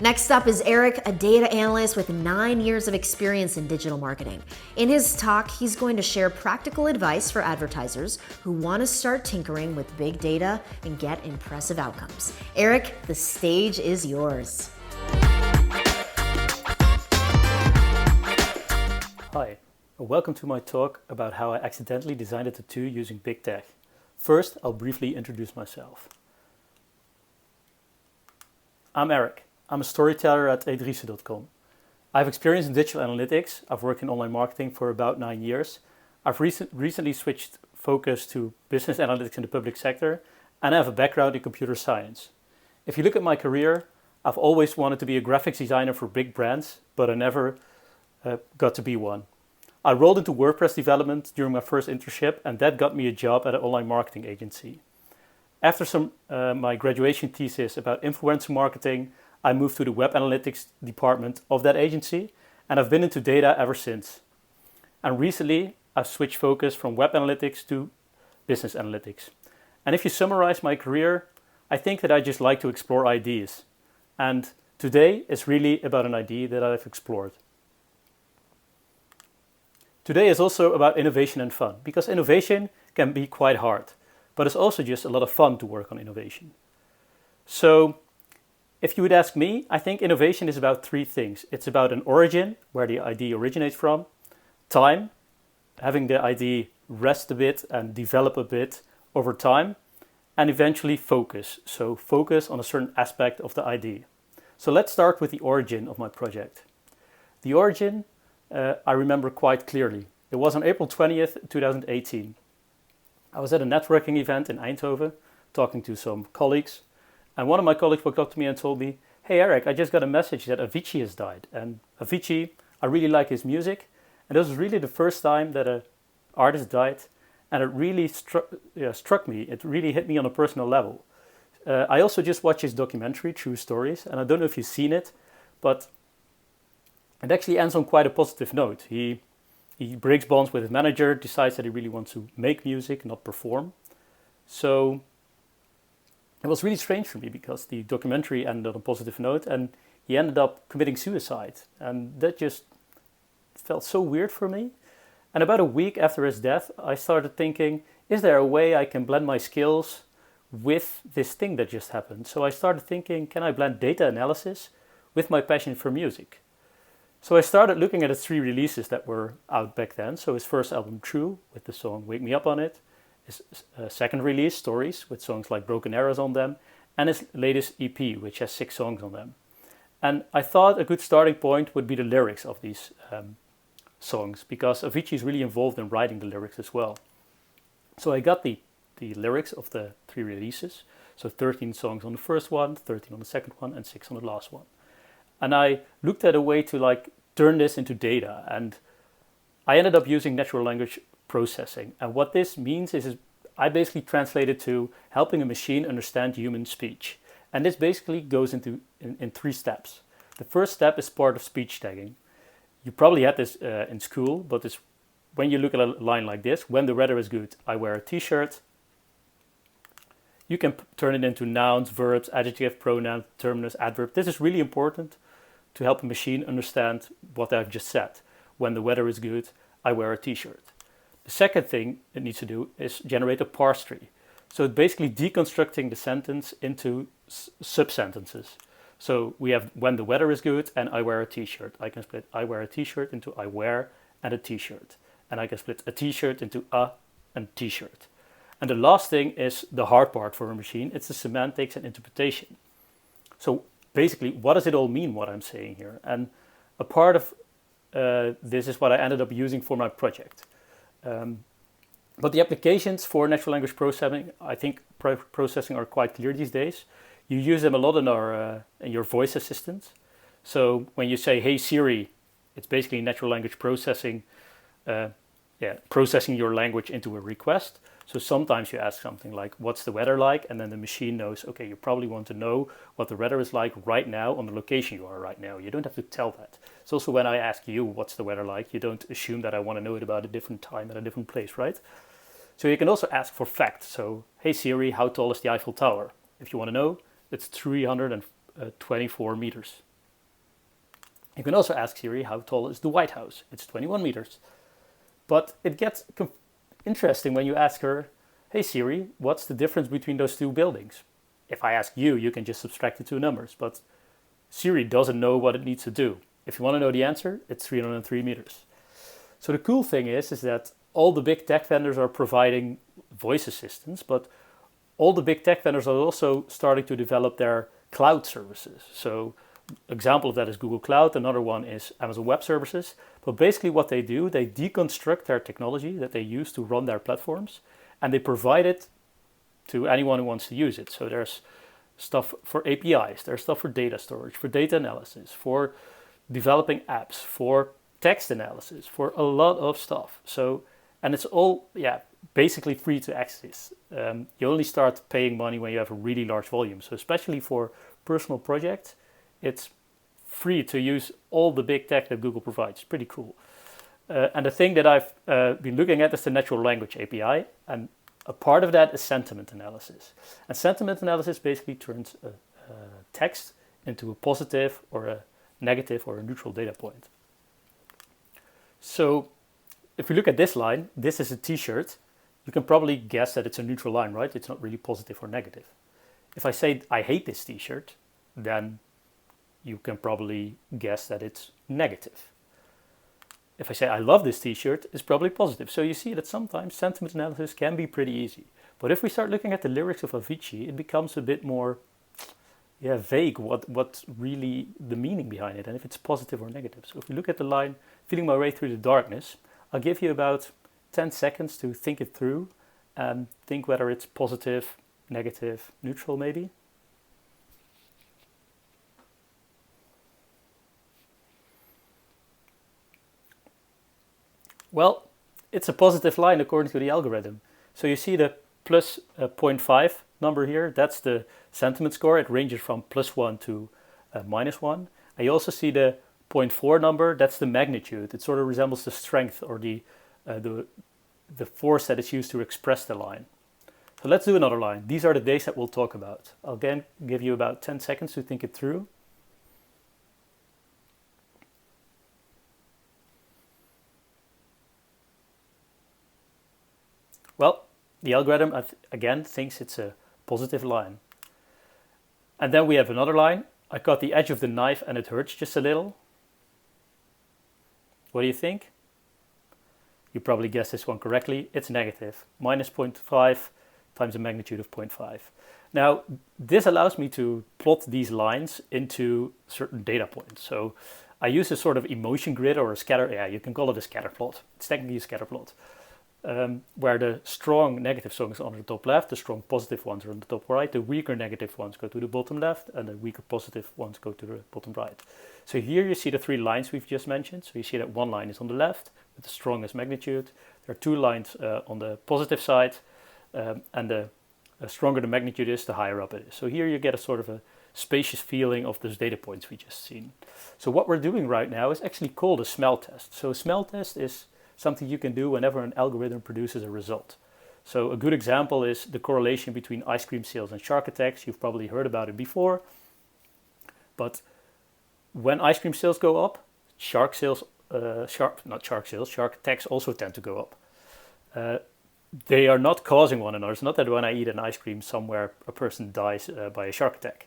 Next up is Erik, a data analyst with 9 years of experience in digital marketing. In his talk, he's going to share practical advice for advertisers who want to start tinkering with big data and get impressive outcomes. Erik, the stage is yours. Hi, welcome to my talk about how I accidentally designed a tattoo using big tech. First, I'll briefly introduce myself. I'm Erik. I'm a storyteller at Driessen.com. I have experience in digital analytics. I've worked in online marketing for about 9 years. I've recently switched focus to business analytics in the public sector, and I have a background in computer science. If you look at my career, I've always wanted to be a graphics designer for big brands, but I never got to be one. I rolled into WordPress development during my first internship, and that got me a job at an online marketing agency. After my graduation thesis about influencer marketing, I moved to the web analytics department of that agency, and I've been into data ever since. And recently, I've switched focus from web analytics to business analytics. And if you summarize my career, I think that I just like to explore ideas. And today is really about an idea that I've explored. Today is also about innovation and fun, because innovation can be quite hard, but it's also just a lot of fun to work on innovation. So, if you would ask me, I think innovation is about 3 things. It's about an origin, where the idea originates from, time, having the idea rest a bit and develop a bit over time, and eventually focus. So focus on a certain aspect of the idea. So let's start with the origin of my project. The origin I remember quite clearly. It was on April 20th, 2018. I was at a networking event in Eindhoven, talking to some colleagues, and one of my colleagues walked up to me and told me, "Hey Erik, I just got a message that Avicii has died." And Avicii, I really like his music, and this was really the first time that an artist died, and it really struck me. It really hit me on a personal level. I also just watched his documentary, True Stories, and I don't know if you've seen it, but it actually ends on quite a positive note. He breaks bonds with his manager, decides that he really wants to make music, not perform. So it was really strange for me because the documentary ended on a positive note and he ended up committing suicide. And that just felt so weird for me. And about a week after his death, I started thinking, is there a way I can blend my skills with this thing that just happened? So I started thinking, can I blend data analysis with my passion for music? So I started looking at his 3 releases that were out back then. So his first album, True, with the song Wake Me Up on it. His second release, Stories, with songs like Broken Arrows on them. And his latest EP, which has 6 songs on them. And I thought a good starting point would be the lyrics of these songs, because Avicii is really involved in writing the lyrics as well. So I got the lyrics of the 3 releases. So 13 songs on the first one, 13 on the second one, and 6 on the last one. And I looked at a way to turn this into data, and I ended up using natural language processing. And what this means is I basically translated to helping a machine understand human speech. And this basically goes in 3 steps. The first step is part of speech tagging. You probably had this in school, but it's when you look at a line like this, when the weather is good, I wear a t-shirt. You can turn it into nouns, verbs, adjective, pronoun, terminus, adverb. This is really important to help a machine understand what I've just said. When the weather is good, I wear a t-shirt. The second thing it needs to do is generate a parse tree. So it's basically deconstructing the sentence into sub-sentences. So we have when the weather is good and I wear a t-shirt. I can split I wear a t-shirt into I wear and a t-shirt. And I can split a t-shirt into a and t-shirt. And the last thing is the hard part for a machine. It's the semantics and interpretation. So basically, what does it all mean, what I'm saying here? And a part of this is what I ended up using for my project. But the applications for natural language processing, I think processing are quite clear these days. You use them a lot in your voice assistants. So when you say, "Hey Siri," it's basically natural language processing, processing your language into a request. So sometimes you ask something like, "What's the weather like?" And then the machine knows, okay, you probably want to know what the weather is like right now on the location you are right now. You don't have to tell that. It's also when I ask you, "What's the weather like?" You don't assume that I want to know it about a different time at a different place, right? So you can also ask for facts. So, "Hey Siri, how tall is the Eiffel Tower?" If you want to know, it's 324 meters. You can also ask Siri, how tall is the White House? It's 21 meters. But it gets interesting when you ask her, hey Siri, what's the difference between those two buildings? If I ask you, you can just subtract the two numbers, but Siri doesn't know what it needs to do. If you want to know the answer, it's 303 meters. So the cool thing is that all the big tech vendors are providing voice assistants, but all the big tech vendors are also starting to develop their cloud services. So example of that is Google Cloud. Another one is Amazon Web Services. But basically what they do, they deconstruct their technology that they use to run their platforms, and they provide it to anyone who wants to use it. So there's stuff for APIs, there's stuff for data storage, for data analysis, for developing apps, for text analysis, for a lot of stuff. So, and it's all, basically free to access. You only start paying money when you have a really large volume. So especially for personal projects, it's free to use all the big tech that Google provides. Pretty cool. And the thing that I've been looking at is the natural language API. And a part of that is sentiment analysis. And sentiment analysis basically turns a text into a positive or a negative or a neutral data point. So if we look at this line, this is a t-shirt. You can probably guess that it's a neutral line, right? It's not really positive or negative. If I say I hate this t-shirt, then you can probably guess that it's negative. If I say I love this t-shirt, it's probably positive. So you see that sometimes sentiment analysis can be pretty easy. But if we start looking at the lyrics of Avicii, it becomes a bit more vague what's really the meaning behind it and if it's positive or negative. So if we look at the line, feeling my way through the darkness, I'll give you about 10 seconds to think it through and think whether it's positive, negative, neutral maybe. Well, it's a positive line according to the algorithm. So you see the plus 0.5 number here, that's the sentiment score. It ranges from +1 to -1. And you also see the 0.4 number, that's the magnitude. It sort of resembles the strength or the force that is used to express the line. So let's do another line. These are the days that we'll talk about. I'll again give you about 10 seconds to think it through. Well, the algorithm again thinks it's a positive line. And then we have another line. I got the edge of the knife and it hurts just a little. What do you think? You probably guessed this one correctly. It's negative, -0.5 times a magnitude of 0.5. Now, this allows me to plot these lines into certain data points. So I use a sort of emotion grid or a scatter, you can call it a scatter plot. It's technically a scatter plot. Where the strong negative songs are on the top left, the strong positive ones are on the top right, the weaker negative ones go to the bottom left, and the weaker positive ones go to the bottom right. So here you see the three lines we've just mentioned. So you see that one line is on the left with the strongest magnitude. There are two lines on the positive side, and the stronger the magnitude is, the higher up it is. So here you get a sort of a spacious feeling of those data points we just seen. So what we're doing right now is actually called a smell test. So a smell test is something you can do whenever an algorithm produces a result. So a good example is the correlation between ice cream sales and shark attacks. You've probably heard about it before. But when ice cream sales go up, shark attacks also tend to go up. They are not causing one another. It's not that when I eat an ice cream somewhere a person dies by a shark attack.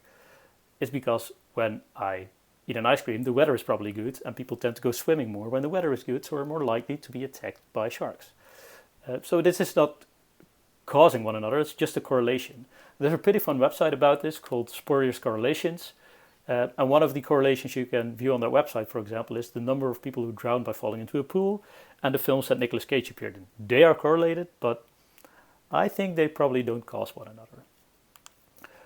It's because when I eat an ice cream, the weather is probably good, and people tend to go swimming more when the weather is good, so we're more likely to be attacked by sharks. So this is not causing one another, it's just a correlation. There's a pretty fun website about this called Spurious Correlations, and one of the correlations you can view on their website, for example, is the number of people who drowned by falling into a pool and the films that Nicolas Cage appeared in. They are correlated, but I think they probably don't cause one another.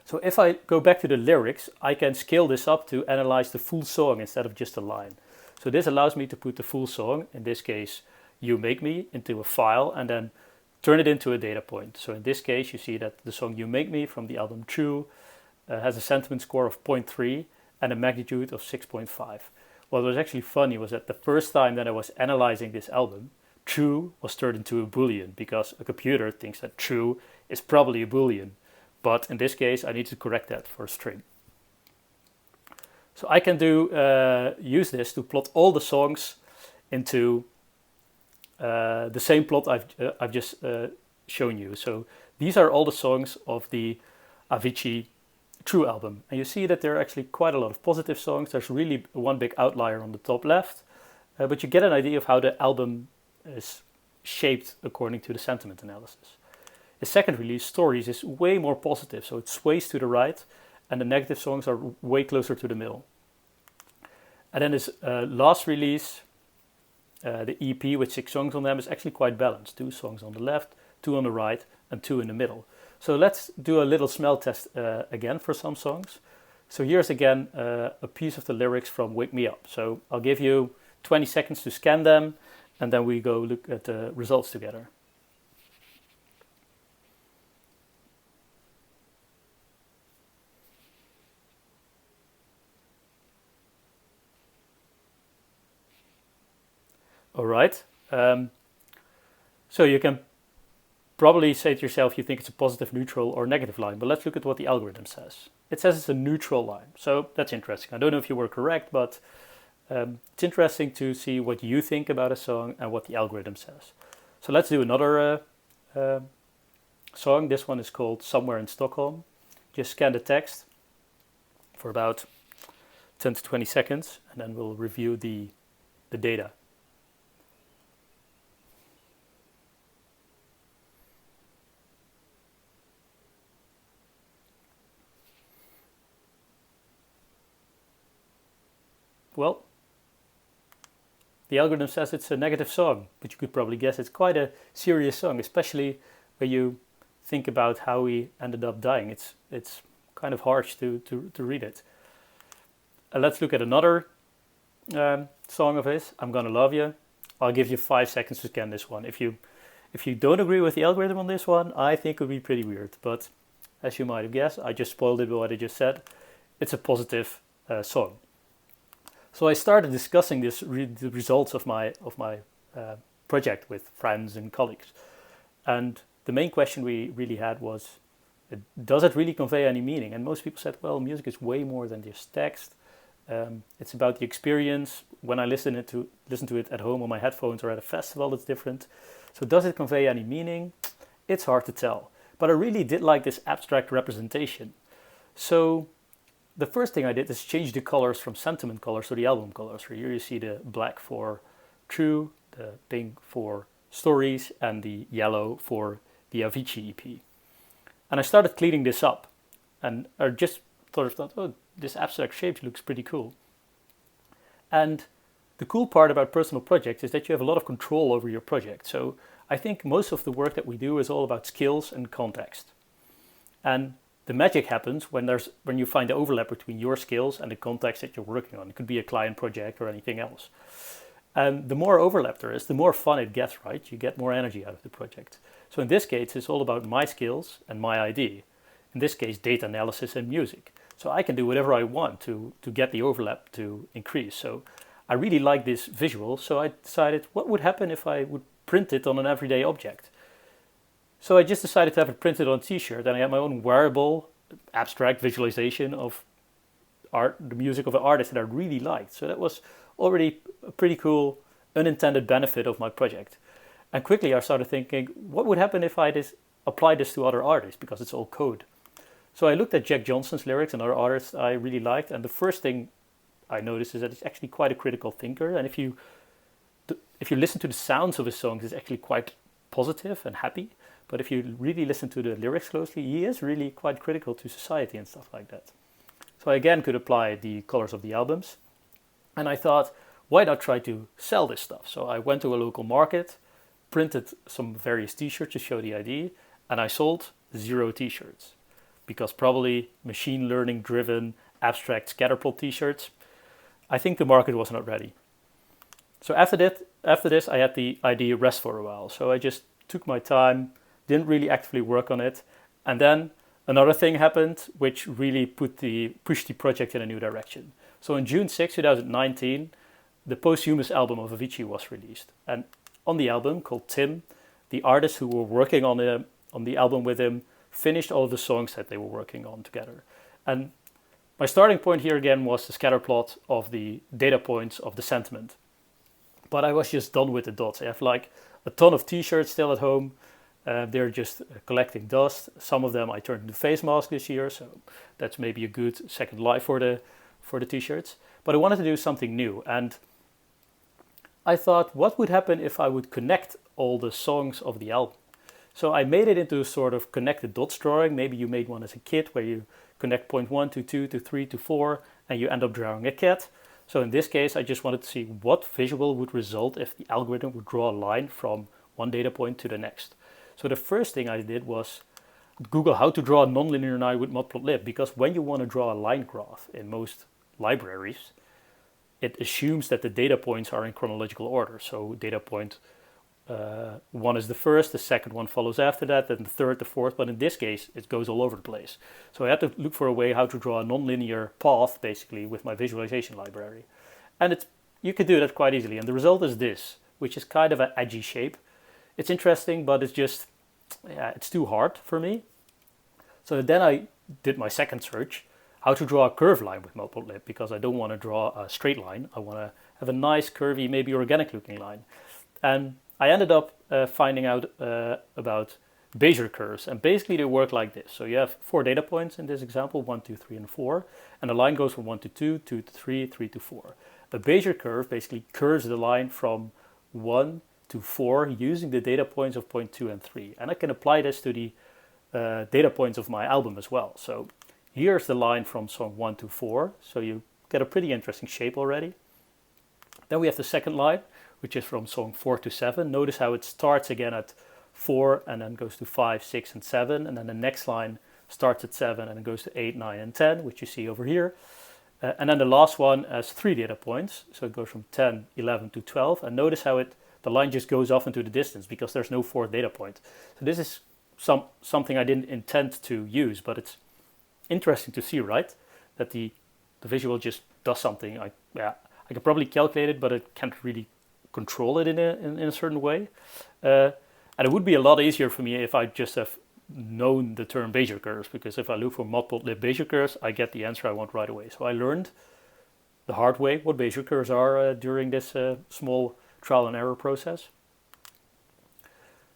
So if I go back to the lyrics, I can scale this up to analyze the full song instead of just a line. So this allows me to put the full song, in this case, You Make Me, into a file and then turn it into a data point. So in this case, you see that the song You Make Me from the album True has a sentiment score of 0.3 and a magnitude of 6.5. What was actually funny was that the first time that I was analyzing this album, True was turned into a Boolean because a computer thinks that true is probably a Boolean. But in this case, I need to correct that for a string. So I can use this to plot all the songs into the same plot I've just shown you. So these are all the songs of the Avicii True album. And you see that there are actually quite a lot of positive songs. There's really one big outlier on the top left. But you get an idea of how the album is shaped according to the sentiment analysis. The second release, Stories, is way more positive. So it sways to the right, and the negative songs are way closer to the middle. And then this last release, the EP with 6 songs on them, is actually quite balanced. 2 songs on the left, 2 on the right, and 2 in the middle. So let's do a little smell test again for some songs. So here's again a piece of the lyrics from Wake Me Up. So I'll give you 20 seconds to scan them, and then we go look at the results together. All right. So you can probably say to yourself you think it's a positive, neutral, or negative line, but let's look at what the algorithm says. It says it's a neutral line, so that's interesting. I don't know if you were correct, but it's interesting to see what you think about a song and what the algorithm says. So let's do another song. This one is called Somewhere in Stockholm. Just scan the text for about 10 to 20 seconds, and then we'll review the data. Well, the algorithm says it's a negative song, but you could probably guess it's quite a serious song, especially when you think about how he ended up dying. It's kind of harsh to read it. Let's look at another song of his, I'm Gonna Love You. I'll give you 5 seconds to scan this one. If you don't agree with the algorithm on this one, I think it would be pretty weird. But as you might have guessed, I just spoiled it by what I just said. It's a positive song. So I started discussing the results of my project with friends and colleagues. And the main question we really had was, does it really convey any meaning? And most people said, well, music is way more than just text. It's about the experience. When I listen to it at home on my headphones or at a festival, it's different. So does it convey any meaning? It's hard to tell. But I really did like this abstract representation. So the first thing I did is change the colors from sentiment colors to the album colors. So here you see the black for True, the pink for Stories, and the yellow for the Avicii EP. And I started cleaning this up. And I just thought, oh, this abstract shape looks pretty cool. And the cool part about personal projects is that you have a lot of control over your project. So I think most of the work that we do is all about skills and context. And the magic happens when you find the overlap between your skills and the context that you're working on. It could be a client project or anything else. And the more overlap there is, the more fun it gets, right? You get more energy out of the project. So in this case, it's all about my skills and my idea. In this case, data analysis and music. So I can do whatever I want to get the overlap to increase. So I really like this visual. So I decided, what would happen if I would print it on an everyday object? So I just decided to have it printed on a t-shirt, and I had my own wearable abstract visualization of the music of an artist that I really liked. So that was already a pretty cool unintended benefit of my project. And quickly I started thinking, what would happen if I applied this to other artists, because it's all code. So I looked at Jack Johnson's lyrics and other artists I really liked, and the first thing I noticed is that it's actually quite a critical thinker. And if you listen to the sounds of his songs, it's actually quite positive and happy. But if you really listen to the lyrics closely, he is really quite critical to society and stuff like that. So I again could apply the colors of the albums. And I thought, why not try to sell this stuff? So I went to a local market, printed some various t-shirts to show the idea, and I sold 0 t-shirts. Because probably machine learning driven abstract scatterplot t-shirts, I think the market was not ready. So after this, I had the idea rest for a while. So I just took my time, didn't really actively work on it. And then another thing happened, which really pushed the project in a new direction. So on June 6, 2019, the posthumous album of Avicii was released. And on the album, called Tim, the artists who were working on the album with him finished all of the songs that they were working on together. And my starting point here again was the scatter plot of the data points of the sentiment. But I was just done with the dots. I have like a ton of t-shirts still at home. They're just collecting dust. Some of them I turned into face masks this year, so that's maybe a good second life for the t-shirts. But I wanted to do something new, and I thought, what would happen if I would connect all the songs of the album? So I made it into a sort of connected dots drawing. Maybe you made one as a kit where you connect point 1 to 2 to 3 to 4, and you end up drawing a cat. So in this case, I just wanted to see what visual would result if the algorithm would draw a line from one data point to the next. So the first thing I did was Google how to draw a nonlinear line with matplotlib, because when you want to draw a line graph in most libraries, it assumes that the data points are in chronological order. So data point 1 is the first, the second one follows after that, then the third, the fourth, but in this case, it goes all over the place. So I had to look for a way how to draw a nonlinear path, basically, with my visualization library. And you could do that quite easily, and the result is this, which is kind of an edgy shape. It's interesting, but it's too hard for me. So then I did my second search, how to draw a curved line with matplotlib, because I don't want to draw a straight line. I want to have a nice, curvy, maybe organic looking line. And I ended up finding out about Bézier curves, and basically they work like this. So you have 4 data points in this example, 1, 2, 3, and 4, and the line goes from 1 to 2, 2 to 3, 3 to 4. A Bézier curve basically curves the line from 1 to 4 using the data points of point 2 and 3. And I can apply this to the data points of my album as well. So here's the line from song 1 to 4, so you get a pretty interesting shape already. Then we have the second line, which is from song 4 to 7. Notice how it starts again at 4 and then goes to 5, 6, and 7. And then the next line starts at 7 and it goes to 8, 9, and 10, which you see over here. And then the last one has 3 data points. So it goes from 10, 11 to 12. And notice how the line just goes off into the distance because there's no 4th data point. So this is something I didn't intend to use, but it's interesting to see, right? That the visual just does something. I could probably calculate it, but I can't really control it in a certain way. And it would be a lot easier for me if I just have known the term Bézier curves, because if I look for matplotlib Bézier curves, I get the answer I want right away. So I learned the hard way what Bézier curves are during this small trial and error process.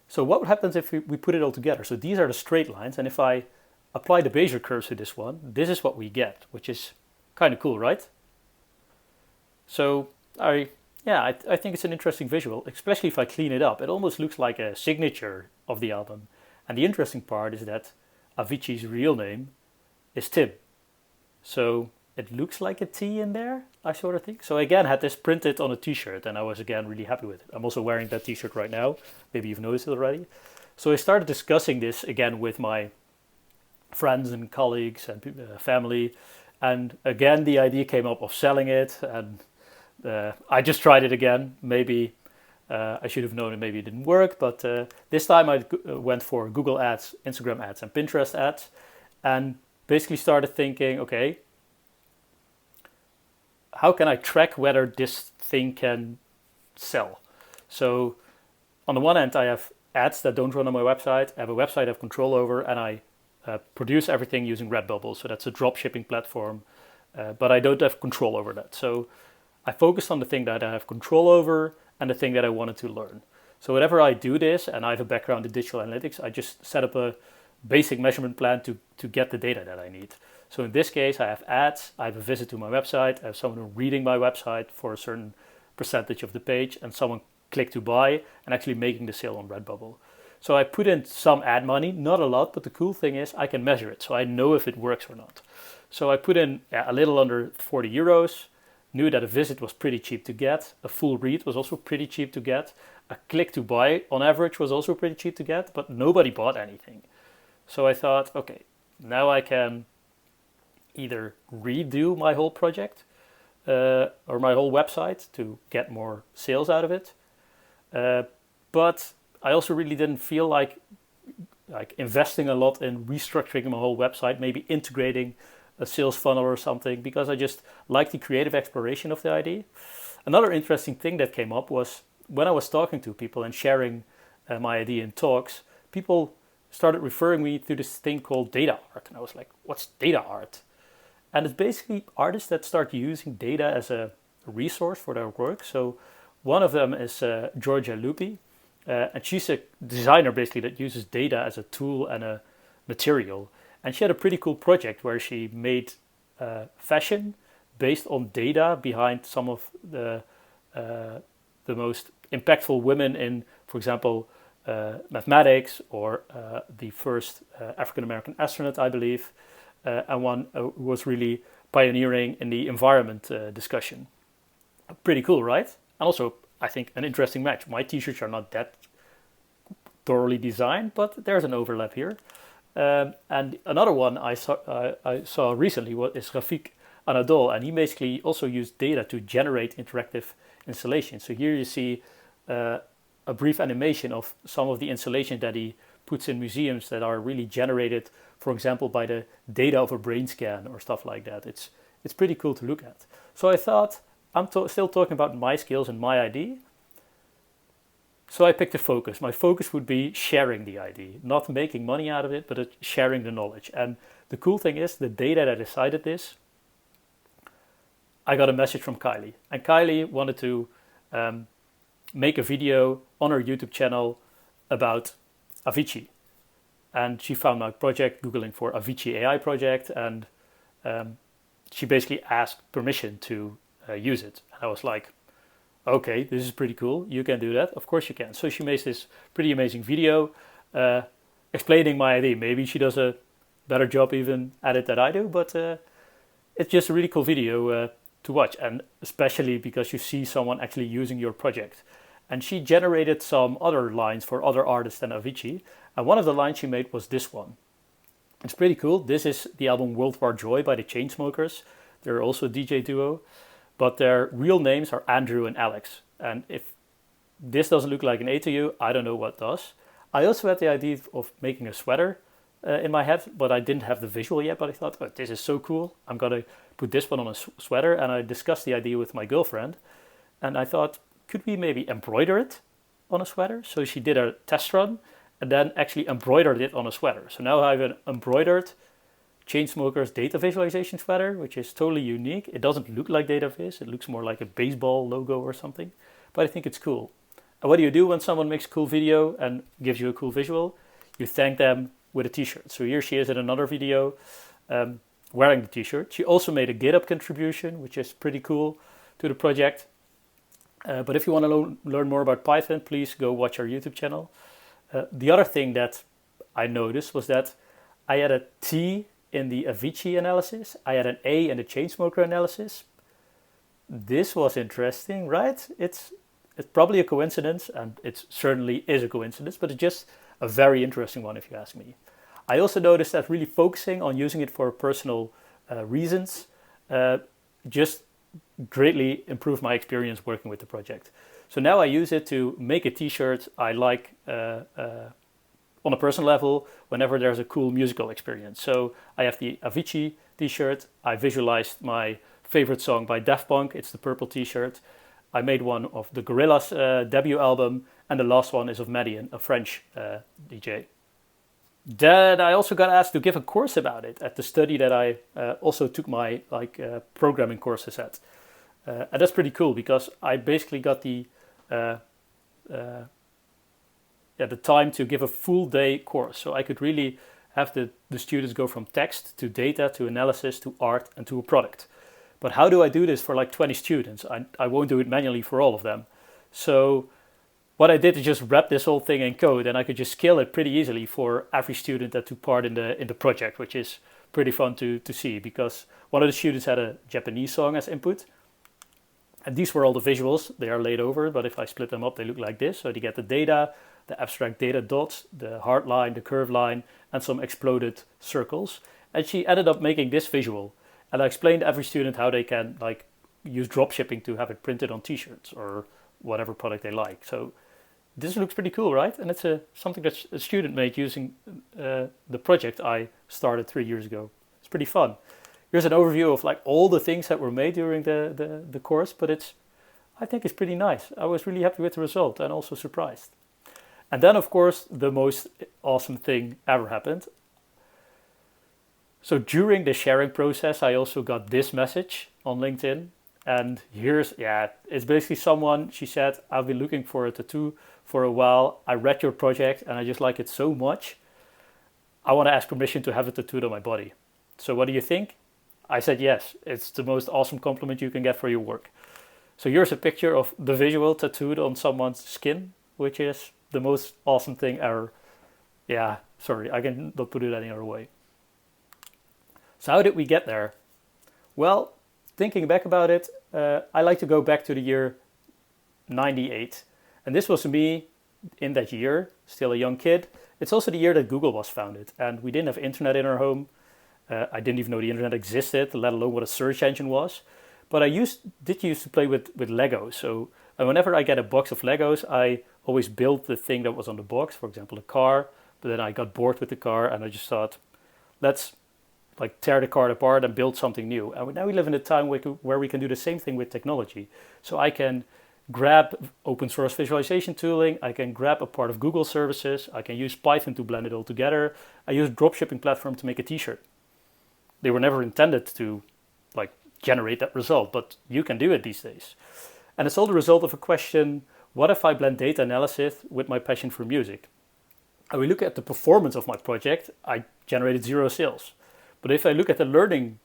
So what happens if we put it all together? So these are the straight lines, and if I apply the Bézier curves to this one, this is what we get, which is kind of cool, right? So I think it's an interesting visual, especially if I clean it up. It almost looks like a signature of the album. And the interesting part is that Avicii's real name is Tim. So it looks like a T in there, I sort of think. So again, I had this printed on a t-shirt, and I was again really happy with it. I'm also wearing that t-shirt right now. Maybe you've noticed it already. So I started discussing this again with my friends and colleagues and family. And again, the idea came up of selling it, and I just tried it again. Maybe I should have known it, maybe it didn't work, but this time I went for Google ads, Instagram ads, and Pinterest ads, and basically started thinking, okay, how can I track whether this thing can sell? So on the one hand, I have ads that don't run on my website. I have a website I have control over, and I produce everything using Redbubble. So that's a drop shipping platform, but I don't have control over that. So I focused on the thing that I have control over and the thing that I wanted to learn. So whenever I do this, and I have a background in digital analytics, I just set up a basic measurement plan to get the data that I need. So in this case, I have ads, I have a visit to my website, I have someone reading my website for a certain percentage of the page, and someone click to buy and actually making the sale on Redbubble. So I put in some ad money, not a lot, but the cool thing is I can measure it, so I know if it works or not. So I put in a little under 40 euros, knew that a visit was pretty cheap to get, a full read was also pretty cheap to get, a click to buy on average was also pretty cheap to get, but nobody bought anything. So I thought, okay, now I can either redo my whole project or my whole website to get more sales out of it. But I also really didn't feel like investing a lot in restructuring my whole website, maybe integrating a sales funnel or something, because I just like the creative exploration of the idea. Another interesting thing that came up was when I was talking to people and sharing my idea in talks, people started referring me to this thing called data art. And I was like, what's data art? And it's basically artists that start using data as a resource for their work. So one of them is Georgia Lupi, and she's a designer basically that uses data as a tool and a material. And she had a pretty cool project where she made fashion based on data behind some of the most impactful women in, for example, mathematics, or the first African-American astronaut, I believe, and one who was really pioneering in the environment discussion. Pretty cool, right? And also, I think, an interesting match. My t-shirts are not that thoroughly designed, but there's an overlap here. And another one I saw recently is Rafik Anadol, and he basically also used data to generate interactive installations. So here you see a brief animation of some of the installations that he puts in museums that are really generated, for example, by the data of a brain scan or stuff like that. It's pretty cool to look at. So I thought, I'm still talking about my skills and my ID. So I picked a focus. My focus would be sharing the ID, not making money out of it, but sharing the knowledge. And the cool thing is, the day that I decided this, I got a message from Kylie. And Kylie wanted to make a video on her YouTube channel about Avicii. And she found my project, Googling for Avicii AI project, and she basically asked permission to use it. And I was like, okay, this is pretty cool. You can do that. Of course you can. So she makes this pretty amazing video explaining my idea. Maybe she does a better job even at it than I do, but it's just a really cool video to watch, and especially because you see someone actually using your project. And she generated some other lines for other artists than Avicii, and one of the lines she made was this one. It's pretty cool. This is the album World War Joy by the Chainsmokers. They're also a DJ duo, but their real names are Andrew and Alex. And if this doesn't look like an A to you, I don't know what does. I also had the idea of making a sweater in my head, but I didn't have the visual yet. But I thought, oh, this is so cool. I'm going to put this one on a sweater. And I discussed the idea with my girlfriend. And I thought, could we maybe embroider it on a sweater? So she did a test run and then actually embroidered it on a sweater. So now I have an embroidered Chainsmokers data visualization sweater, which is totally unique. It doesn't look like data viz. It looks more like a baseball logo or something. But I think it's cool. And what do you do when someone makes a cool video and gives you a cool visual? You thank them with a t-shirt. So here she is in another video wearing the t-shirt. She also made a GitHub contribution, which is pretty cool, to the project. But if you want to learn more about Python, please go watch our YouTube channel. The other thing that I noticed was that I had a T in the Avicii analysis. I had an A in the Chainsmoker analysis. This was interesting, right? It's probably a coincidence, and it certainly is a coincidence, but it's just a very interesting one if you ask me. I also noticed that really focusing on using it for personal reasons just greatly improved my experience working with the project. So now I use it to make a t-shirt I like on a personal level whenever there's a cool musical experience. So I have the Avicii t-shirt. I visualized my favorite song by Daft Punk. It's the purple t-shirt. I made one of the Gorillaz debut album, and the last one is of Median, a French DJ. Then I also got asked to give a course about it at the study that I also took my programming courses at. And that's pretty cool because I basically got the time to give a full day course. So I could really have the students go from text to data to analysis to art and to a product. But how do I do this for like 20 students? I won't do it manually for all of them. So what I did is just wrap this whole thing in code, and I could just scale it pretty easily for every student that took part in the project, which is pretty fun to see because one of the students had a Japanese song as input. And these were all the visuals. They are laid over, but if I split them up, they look like this. So you get the data, the abstract data dots, the hard line, the curved line, and some exploded circles. And she ended up making this visual. And I explained to every student how they can use dropshipping to have it printed on t-shirts or whatever product they like. So this looks pretty cool, right? And it's something that a student made using the project I started 3 years ago. It's pretty fun. Here's an overview of all the things that were made during the course, but I think it's pretty nice. I was really happy with the result and also surprised. And then, of course, the most awesome thing ever happened. So during the sharing process, I also got this message on LinkedIn. And it's basically someone, she said, I've been looking for a tattoo for a while. I read your project and I just like it so much. I want to ask permission to have it tattooed on my body. So what do you think? I said yes. It's the most awesome compliment you can get for your work. So here's a picture of the visual tattooed on someone's skin, which is the most awesome thing ever. Yeah, sorry, I cannot put it any other way. So how did we get there? Well, thinking back about it, I like to go back to the year 98. And this was me in that year, still a young kid. It's also the year that Google was founded. And we didn't have internet in our home. I didn't even know the internet existed, let alone what a search engine was. But I did used to play with Legos. So whenever I get a box of Legos, I always build the thing that was on the box, for example, a car. But then I got bored with the car and I just thought, let's like tear the car apart and build something new. And now we live in a time where we can do the same thing with technology. So I can grab open source visualization tooling, I can grab a part of Google services, I can use Python to blend it all together. I use dropshipping platform to make a t-shirt. They were never intended to like generate that result, but you can do it these days. And it's all the result of a question, what if I blend data analysis with my passion for music? And we look at the performance of my project, I generated 0 sales. But if I look at the learning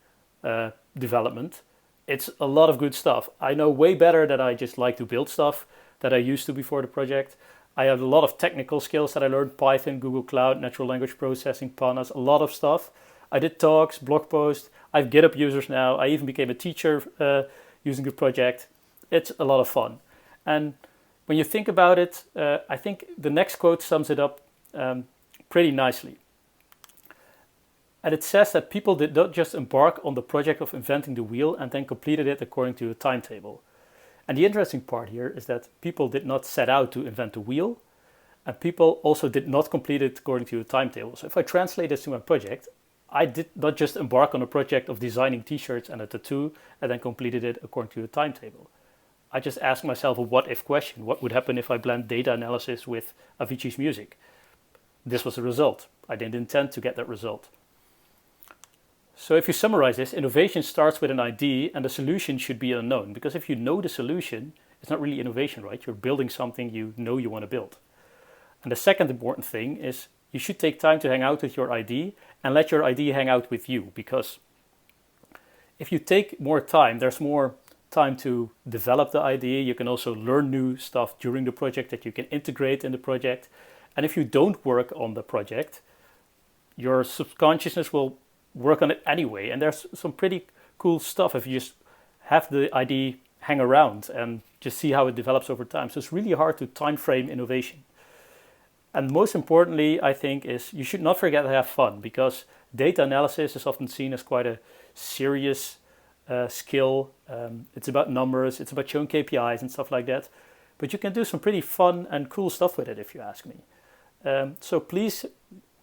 development, it's a lot of good stuff. I know way better that I just like to build stuff that I used to before the project. I have a lot of technical skills that I learned, Python, Google Cloud, natural language processing, Panas, a lot of stuff. I did talks, blog posts, I have GitHub users now. I even became a teacher using the project. It's a lot of fun. And when you think about it, I think the next quote sums it up pretty nicely. And it says that people did not just embark on the project of inventing the wheel and then completed it according to a timetable. And the interesting part here is that people did not set out to invent the wheel, and people also did not complete it according to a timetable. So if I translate this to my project, I did not just embark on a project of designing t-shirts and a tattoo and then completed it according to a timetable. I just asked myself a what-if question. What would happen if I blend data analysis with Avicii's music? This was the result. I didn't intend to get that result. So if you summarize this, innovation starts with an idea and the solution should be unknown. Because if you know the solution, it's not really innovation, right? You're building something you know you want to build. And the second important thing is you should take time to hang out with your idea and let your idea hang out with you. Because if you take more time, there's more time to develop the idea. You can also learn new stuff during the project that you can integrate in the project. And if you don't work on the project, your subconsciousness will work on it anyway. And there's some pretty cool stuff if you just have the idea hang around and just see how it develops over time. So it's really hard to time frame innovation. And most importantly, I think, is you should not forget to have fun, because data analysis is often seen as quite a serious skill. It's about numbers, it's about showing KPIs and stuff like that. But you can do some pretty fun and cool stuff with it, if you ask me. So please,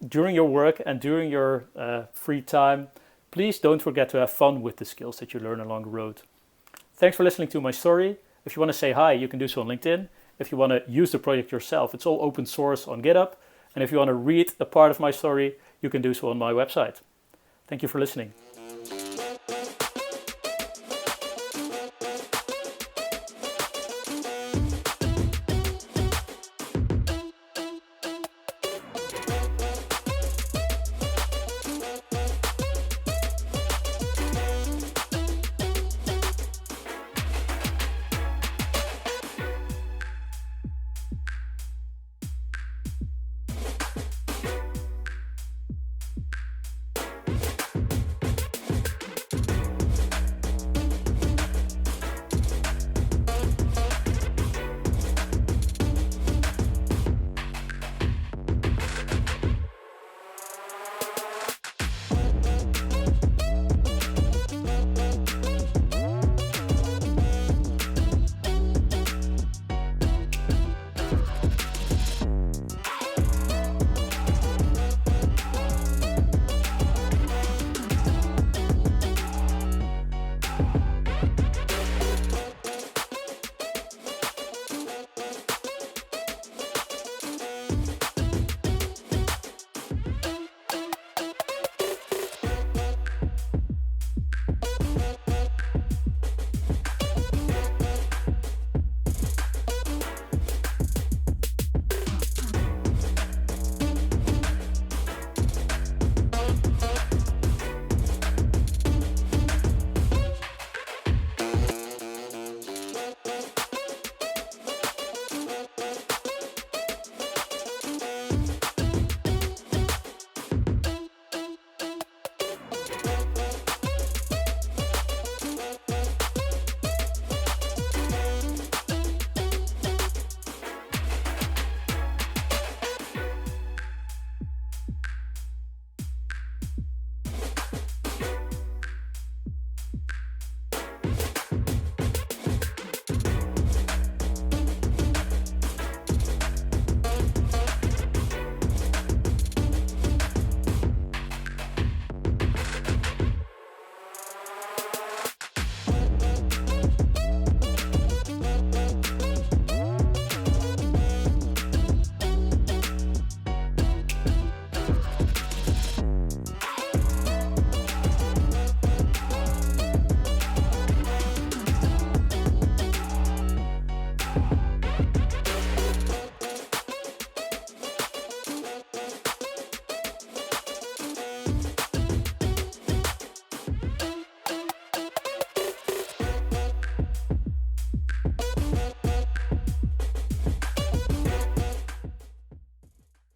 during your work and during your free time, please don't forget to have fun with the skills that you learn along the road. Thanks for listening to my story. If you want to say hi, you can do so on LinkedIn. If you want to use the project yourself, it's all open source on GitHub. And if you want to read a part of my story, you can do so on my website. Thank you for listening.